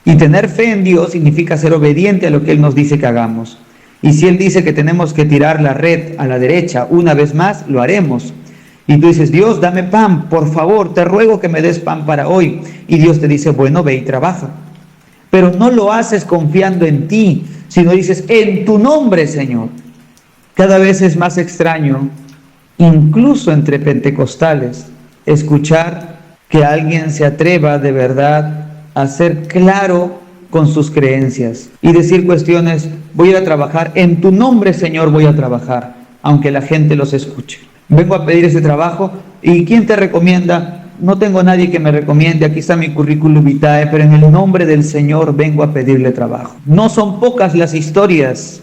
Y tener fe en Dios significa ser obediente a lo que Él nos dice que hagamos. Y si Él dice que tenemos que tirar la red a la derecha una vez más, lo haremos. Y tú dices, Dios, dame pan, por favor, te ruego que me des pan para hoy. Y Dios te dice, bueno, ve y trabaja. Pero no lo haces confiando en ti, sino dices, en tu nombre, Señor. Cada vez es más extraño, incluso entre pentecostales, escuchar que alguien se atreva de verdad a ser claro con sus creencias y decir cuestiones, voy a ir a trabajar, en tu nombre, Señor, voy a trabajar, aunque la gente los escuche. Vengo a pedir ese trabajo, ¿y quién te recomienda? No tengo nadie que me recomiende, aquí está mi currículum vitae, pero en el nombre del Señor vengo a pedirle trabajo. No son pocas las historias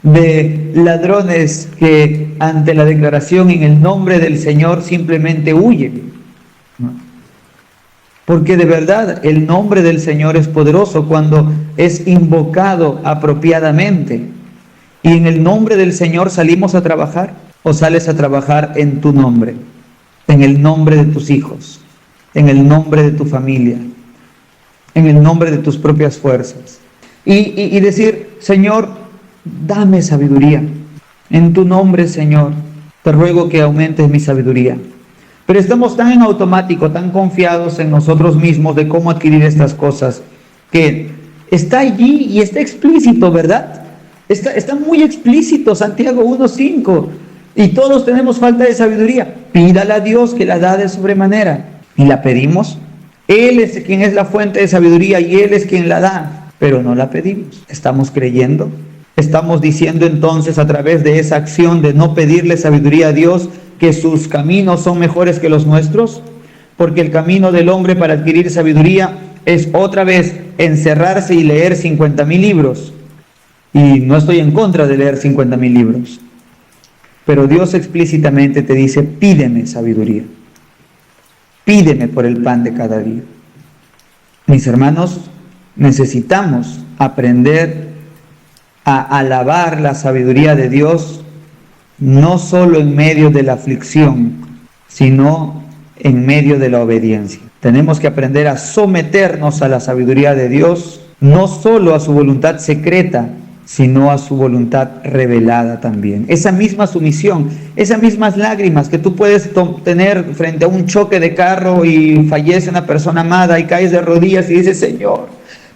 de ladrones que ante la declaración en el nombre del Señor simplemente huyen. Porque de verdad el nombre del Señor es poderoso cuando es invocado apropiadamente. Y en el nombre del Señor salimos a trabajar, o sales a trabajar en tu nombre, en el nombre de tus hijos, en el nombre de tu familia, en el nombre de tus propias fuerzas. Y decir, Señor, dame sabiduría. En tu nombre, Señor, te ruego que aumentes mi sabiduría. Pero estamos tan en automático, tan confiados en nosotros mismos de cómo adquirir estas cosas, que está allí y está explícito, ¿verdad? Está muy explícito, Santiago 1:5. Y todos tenemos falta de sabiduría. Pídala a Dios que la da de sobremanera. Y la pedimos. Él es quien es la fuente de sabiduría y Él es quien la da. Pero no la pedimos. ¿Estamos creyendo? ¿Estamos diciendo entonces a través de esa acción de no pedirle sabiduría a Dios que sus caminos son mejores que los nuestros? Porque el camino del hombre para adquirir sabiduría es otra vez encerrarse y leer 50,000 libros. Y no estoy en contra de leer 50,000 libros. Pero Dios explícitamente te dice, pídeme sabiduría. Pídeme por el pan de cada día. Mis hermanos, necesitamos aprender a alabar la sabiduría de Dios, no solo en medio de la aflicción, sino en medio de la obediencia. Tenemos que aprender a someternos a la sabiduría de Dios, no solo a su voluntad secreta, sino a su voluntad revelada también. Esa misma sumisión, esas mismas lágrimas que tú puedes tener frente a un choque de carro y fallece una persona amada y caes de rodillas y dices, Señor,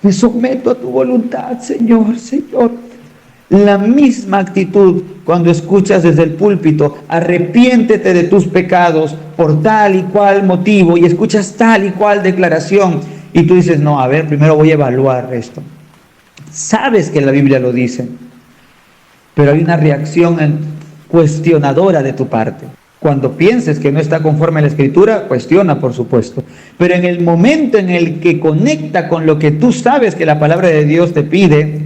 me someto a tu voluntad, Señor, Señor. La misma actitud cuando escuchas desde el púlpito, arrepiéntete de tus pecados por tal y cual motivo, y escuchas tal y cual declaración, y tú dices, no, a ver, primero voy a evaluar esto. Sabes que la Biblia lo dice, pero hay una reacción cuestionadora de tu parte. Cuando pienses que no está conforme a la Escritura, cuestiona, por supuesto. Pero en el momento en el que conecta con lo que tú sabes que la palabra de Dios te pide,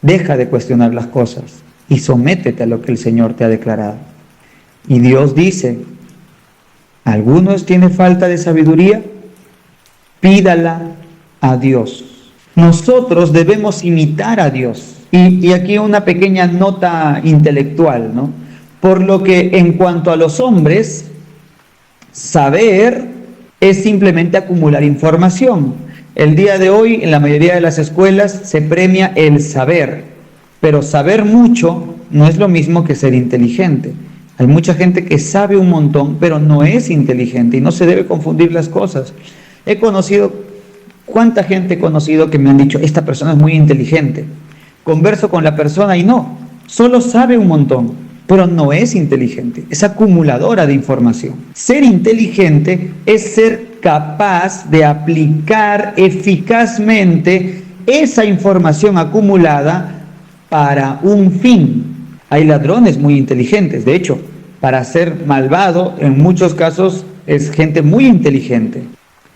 deja de cuestionar las cosas y sométete a lo que el Señor te ha declarado. Y Dios dice, ¿algunos tienen falta de sabiduría? Pídala a Dios. Nosotros debemos imitar a Dios. Y aquí una pequeña nota intelectual, ¿no? Por lo que en cuanto a los hombres, saber es simplemente acumular información. El día de hoy, en la mayoría de las escuelas, se premia el saber, pero saber mucho no es lo mismo que ser inteligente. Hay mucha gente que sabe un montón, pero no es inteligente y no se debe confundir las cosas. ¿Cuánta gente he conocido que me han dicho, esta persona es muy inteligente? Converso con la persona y no, solo sabe un montón, pero no es inteligente, es acumuladora de información. Ser inteligente es ser capaz de aplicar eficazmente esa información acumulada para un fin. Hay ladrones muy inteligentes, de hecho, para ser malvado en muchos casos es gente muy inteligente.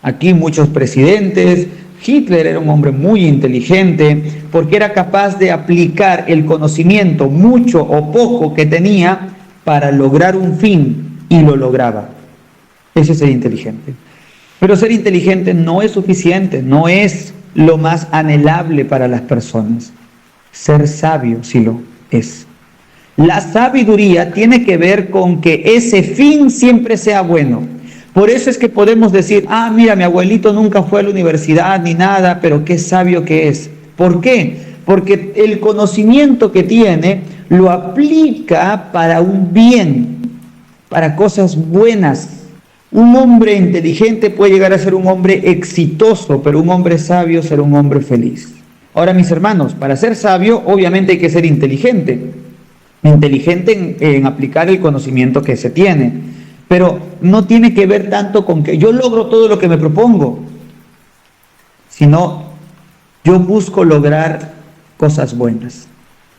Aquí muchos presidentes, Hitler era un hombre muy inteligente porque era capaz de aplicar el conocimiento, mucho o poco que tenía, para lograr un fin, y lo lograba. Ese es ser inteligente. Pero ser inteligente no es suficiente, no es lo más anhelable para las personas. Ser sabio sí lo es. La sabiduría tiene que ver con que ese fin siempre sea bueno. Por eso es que podemos decir, mira, mi abuelito nunca fue a la universidad ni nada, pero qué sabio que es. ¿Por qué? Porque el conocimiento que tiene lo aplica para un bien, para cosas buenas. Un hombre inteligente puede llegar a ser un hombre exitoso, pero un hombre sabio será un hombre feliz. Ahora, mis hermanos, para ser sabio, obviamente hay que ser inteligente. Inteligente en aplicar el conocimiento que se tiene. Pero no tiene que ver tanto con que yo logro todo lo que me propongo, sino yo busco lograr cosas buenas.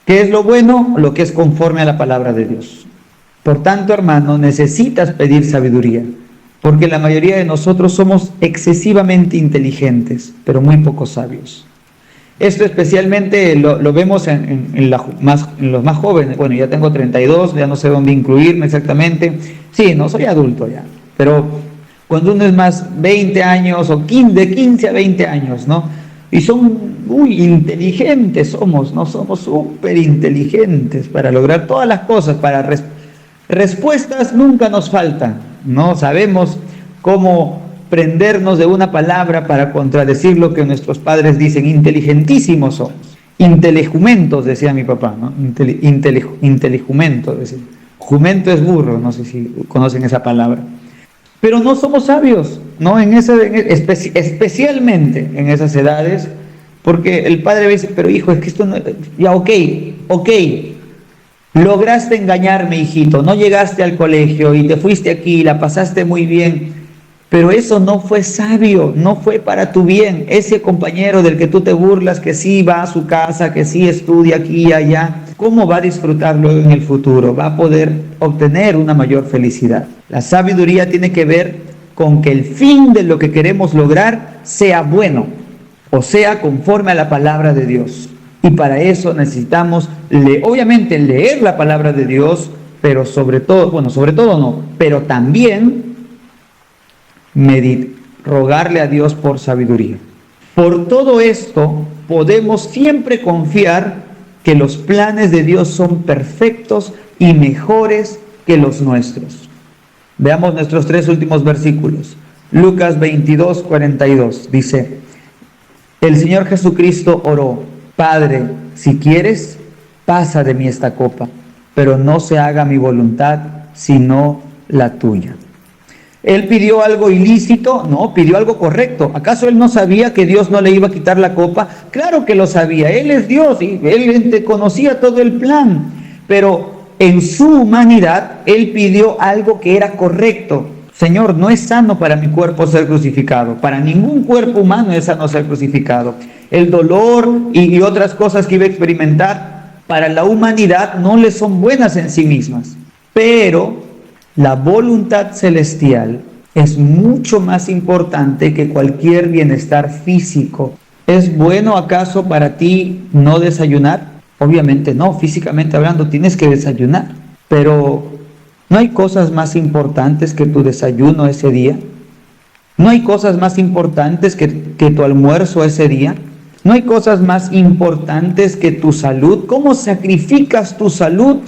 ¿Qué es lo bueno? Lo que es conforme a la palabra de Dios. Por tanto, hermano, necesitas pedir sabiduría, porque la mayoría de nosotros somos excesivamente inteligentes, pero muy poco sabios. Esto especialmente lo vemos en los más jóvenes. Bueno, ya tengo 32, ya no sé dónde incluirme exactamente. Sí, no soy adulto ya, pero cuando uno es más 20 años o de 15 a 20 años, ¿no? Y son muy inteligentes, ¿no? Somos súper inteligentes para lograr todas las cosas, para respuestas nunca nos faltan, ¿no? Sabemos cómo prendernos de una palabra para contradecir lo que nuestros padres dicen. Inteligentísimos somos. Intelejumentos, decía mi papá, ¿no? Intelejumentos, decía. Jumento es burro, no sé si conocen esa palabra. Pero no somos sabios, ¿no? Especialmente en esas edades, porque el padre dice, pero hijo, es que esto no... Ya, ok, lograste engañarme, hijito, no llegaste al colegio y te fuiste aquí, la pasaste muy bien, pero eso no fue sabio, no fue para tu bien. Ese compañero del que tú te burlas, que sí va a su casa, que sí estudia aquí y allá, ¿cómo va a disfrutarlo en el futuro? Va a poder obtener una mayor felicidad. La sabiduría tiene que ver con que el fin de lo que queremos lograr sea bueno, o sea, conforme a la palabra de Dios. Y para eso necesitamos, obviamente, leer la palabra de Dios, pero sobre todo no, pero también rogarle a Dios por sabiduría. Por todo esto, podemos siempre confiar que los planes de Dios son perfectos y mejores que los nuestros. Veamos nuestros 3 últimos versículos. Lucas 22, 42 dice: el Señor Jesucristo oró: Padre, si quieres, pasa de mí esta copa, pero no se haga mi voluntad, sino la tuya. ¿Él pidió algo ilícito? No, pidió algo correcto. ¿Acaso él no sabía que Dios no le iba a quitar la copa? Claro que lo sabía. Él es Dios y él conocía todo el plan. Pero en su humanidad, él pidió algo que era correcto. Señor, no es sano para mi cuerpo ser crucificado. Para ningún cuerpo humano es sano ser crucificado. El dolor y otras cosas que iba a experimentar para la humanidad no le son buenas en sí mismas. Pero la voluntad celestial es mucho más importante que cualquier bienestar físico. ¿Es bueno acaso para ti no desayunar? Obviamente no, físicamente hablando tienes que desayunar, pero ¿no hay cosas más importantes que tu desayuno ese día? ¿No hay cosas más importantes que tu almuerzo ese día? ¿No hay cosas más importantes que tu salud? ¿Cómo sacrificas tu salud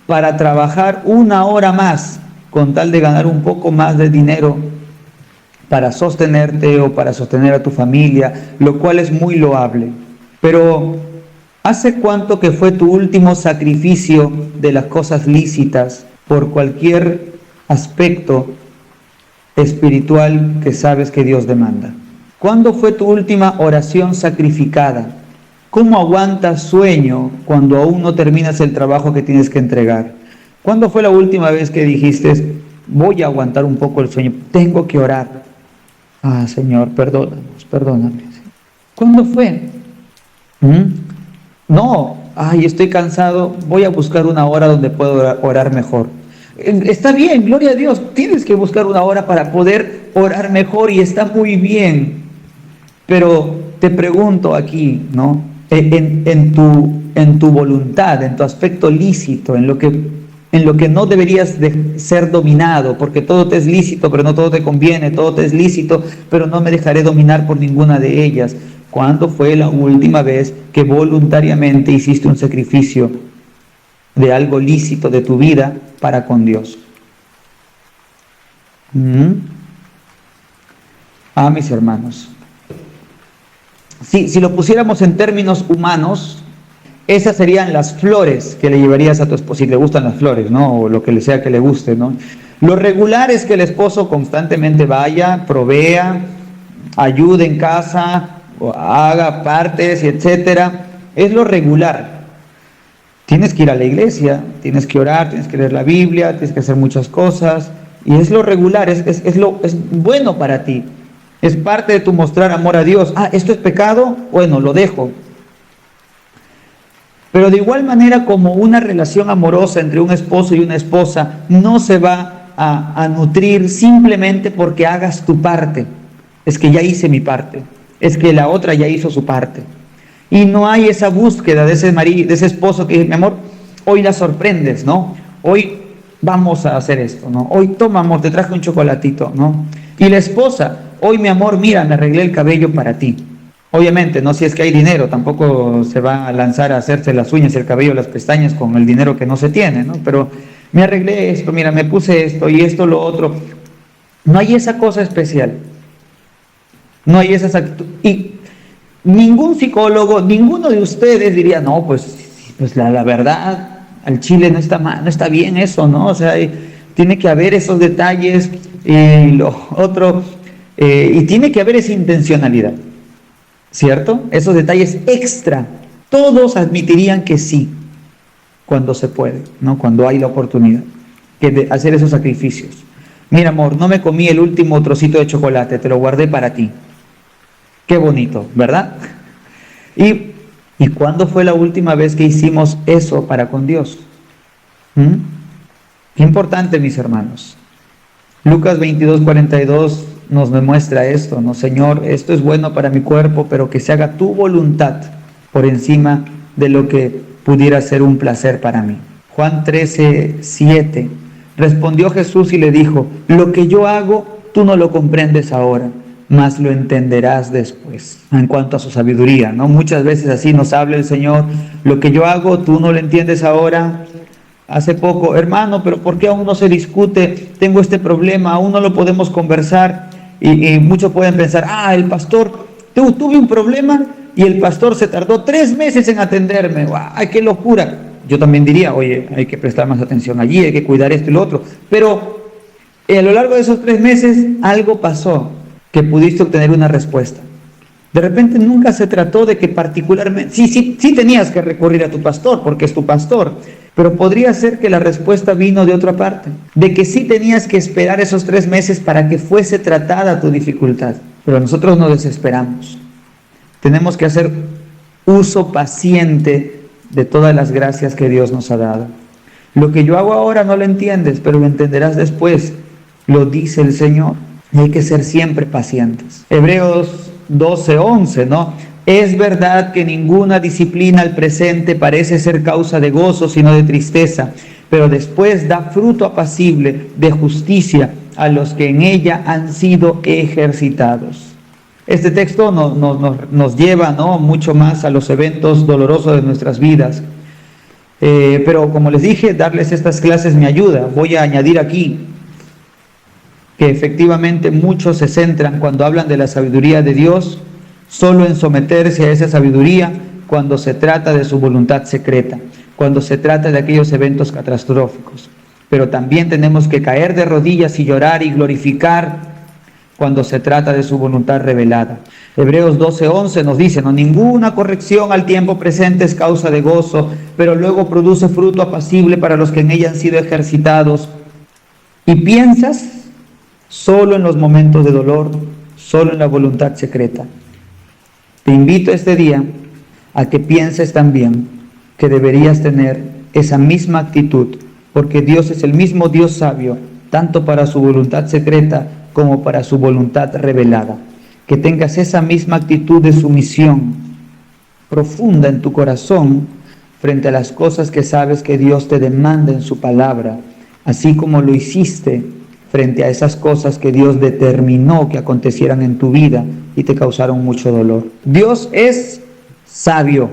para trabajar 1 hora más con tal de ganar un poco más de dinero para sostenerte o para sostener a tu familia, lo cual es muy loable? Pero ¿hace cuánto que fue tu último sacrificio de las cosas lícitas por cualquier aspecto espiritual que sabes que Dios demanda? ¿Cuándo fue tu última oración sacrificada? ¿Cómo aguantas sueño cuando aún no terminas el trabajo que tienes que entregar? ¿Cuándo fue la última vez que dijiste, voy a aguantar un poco el sueño, tengo que orar? Señor, perdóname. ¿Cuándo fue? No, estoy cansado, voy a buscar 1 hora donde puedo orar mejor. Está bien, gloria a Dios, tienes que buscar 1 hora para poder orar mejor y está muy bien. Pero te pregunto aquí, ¿no? En tu voluntad, en tu aspecto lícito, en en lo que no deberías de ser dominado, porque todo te es lícito, pero no todo te conviene, todo te es lícito, pero no me dejaré dominar por ninguna de ellas. ¿Cuándo fue la última vez que voluntariamente hiciste un sacrificio de algo lícito de tu vida para con Dios? Mis hermanos, si lo pusiéramos en términos humanos, esas serían las flores que le llevarías a tu esposo, si le gustan las flores, ¿no? O lo que le sea que le guste, ¿no? Lo regular es que el esposo constantemente vaya, provea, ayude en casa, o haga partes, etcétera. Es lo regular. Tienes que ir a la iglesia, tienes que orar, tienes que leer la Biblia, tienes que hacer muchas cosas, y es lo regular, es bueno para ti. Es parte de tu mostrar amor a Dios. ¿Esto es pecado? Bueno, lo dejo. Pero de igual manera, como una relación amorosa entre un esposo y una esposa no se va a nutrir simplemente porque hagas tu parte. Es que ya hice mi parte. Es que la otra ya hizo su parte. Y no hay esa búsqueda de ese marido, de ese esposo que dice, mi amor, hoy la sorprendes, ¿no? Hoy vamos a hacer esto, ¿no? Hoy toma, amor, te traje un chocolatito, ¿no? Y la esposa, hoy, mi amor, mira, me arreglé el cabello para ti. Obviamente, no si es que hay dinero, tampoco se va a lanzar a hacerse las uñas, el cabello, las pestañas con el dinero que no se tiene, ¿no? Pero me arreglé esto, mira, me puse esto y esto, lo otro. No hay esa cosa especial. No hay esas actitudes. Y ningún psicólogo, ninguno de ustedes diría, no, pues la verdad, al chile no está bien eso, ¿no? O sea, tiene que haber esos detalles y lo otro, y tiene que haber esa intencionalidad, ¿cierto? Esos detalles extra, todos admitirían que sí, cuando se puede, ¿no? Cuando hay la oportunidad de hacer esos sacrificios. Mira, amor, no me comí el último trocito de chocolate, te lo guardé para ti. Qué bonito, ¿verdad? ¿Y cuándo fue la última vez que hicimos eso para con Dios? Qué importante, mis hermanos. Lucas 22:42 nos demuestra esto, ¿no? Señor, esto es bueno para mi cuerpo, pero que se haga tu voluntad por encima de lo que pudiera ser un placer para mí. Juan 13:7. Respondió Jesús y le dijo, lo que yo hago, tú no lo comprendes ahora, mas lo entenderás después. En cuanto a su sabiduría, ¿no? Muchas veces así nos habla el Señor, lo que yo hago, tú no lo entiendes ahora. Hace poco, hermano, pero ¿por qué aún no se discute? Tengo este problema, aún no lo podemos conversar. Y muchos pueden pensar, el pastor, tuve un problema y el pastor se tardó 3 meses en atenderme. ¡Ay, qué locura! Yo también diría, oye, hay que prestar más atención allí, hay que cuidar esto y lo otro. Pero a lo largo de esos 3 meses, algo pasó que pudiste obtener una respuesta. De repente nunca se trató de que particularmente, sí tenías que recurrir a tu pastor, porque es tu pastor, pero podría ser que la respuesta vino de otra parte, de que sí tenías que esperar esos 3 meses para que fuese tratada tu dificultad. Pero nosotros no desesperamos. Tenemos que hacer uso paciente de todas las gracias que Dios nos ha dado. Lo que yo hago ahora no lo entiendes, pero lo entenderás después, lo dice el Señor. Hay que ser siempre pacientes. Hebreos 12:11, ¿no? Es verdad que ninguna disciplina al presente parece ser causa de gozo, sino de tristeza, pero después da fruto apacible de justicia a los que en ella han sido ejercitados. Este texto nos lleva, ¿no?, mucho más a los eventos dolorosos de nuestras vidas. Pero como les dije, darles estas clases me ayuda. Voy a añadir aquí que efectivamente muchos se centran cuando hablan de la sabiduría de Dios solo en someterse a esa sabiduría cuando se trata de su voluntad secreta, cuando se trata de aquellos eventos catastróficos. Pero también tenemos que caer de rodillas y llorar y glorificar cuando se trata de su voluntad revelada. Hebreos 12:11 nos dice, no, ninguna corrección al tiempo presente es causa de gozo, pero luego produce fruto apacible para los que en ella han sido ejercitados. Y piensas solo en los momentos de dolor, solo en la voluntad secreta. Te invito este día a que pienses también que deberías tener esa misma actitud, porque Dios es el mismo Dios sabio, tanto para su voluntad secreta como para su voluntad revelada. Que tengas esa misma actitud de sumisión profunda en tu corazón frente a las cosas que sabes que Dios te demanda en su palabra, así como lo hiciste frente a esas cosas que Dios determinó que acontecieran en tu vida y te causaron mucho dolor. Dios es sabio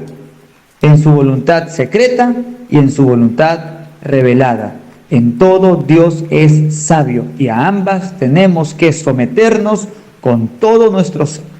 en su voluntad secreta y en su voluntad revelada. En todo Dios es sabio y a ambas tenemos que someternos con todo nuestro ser.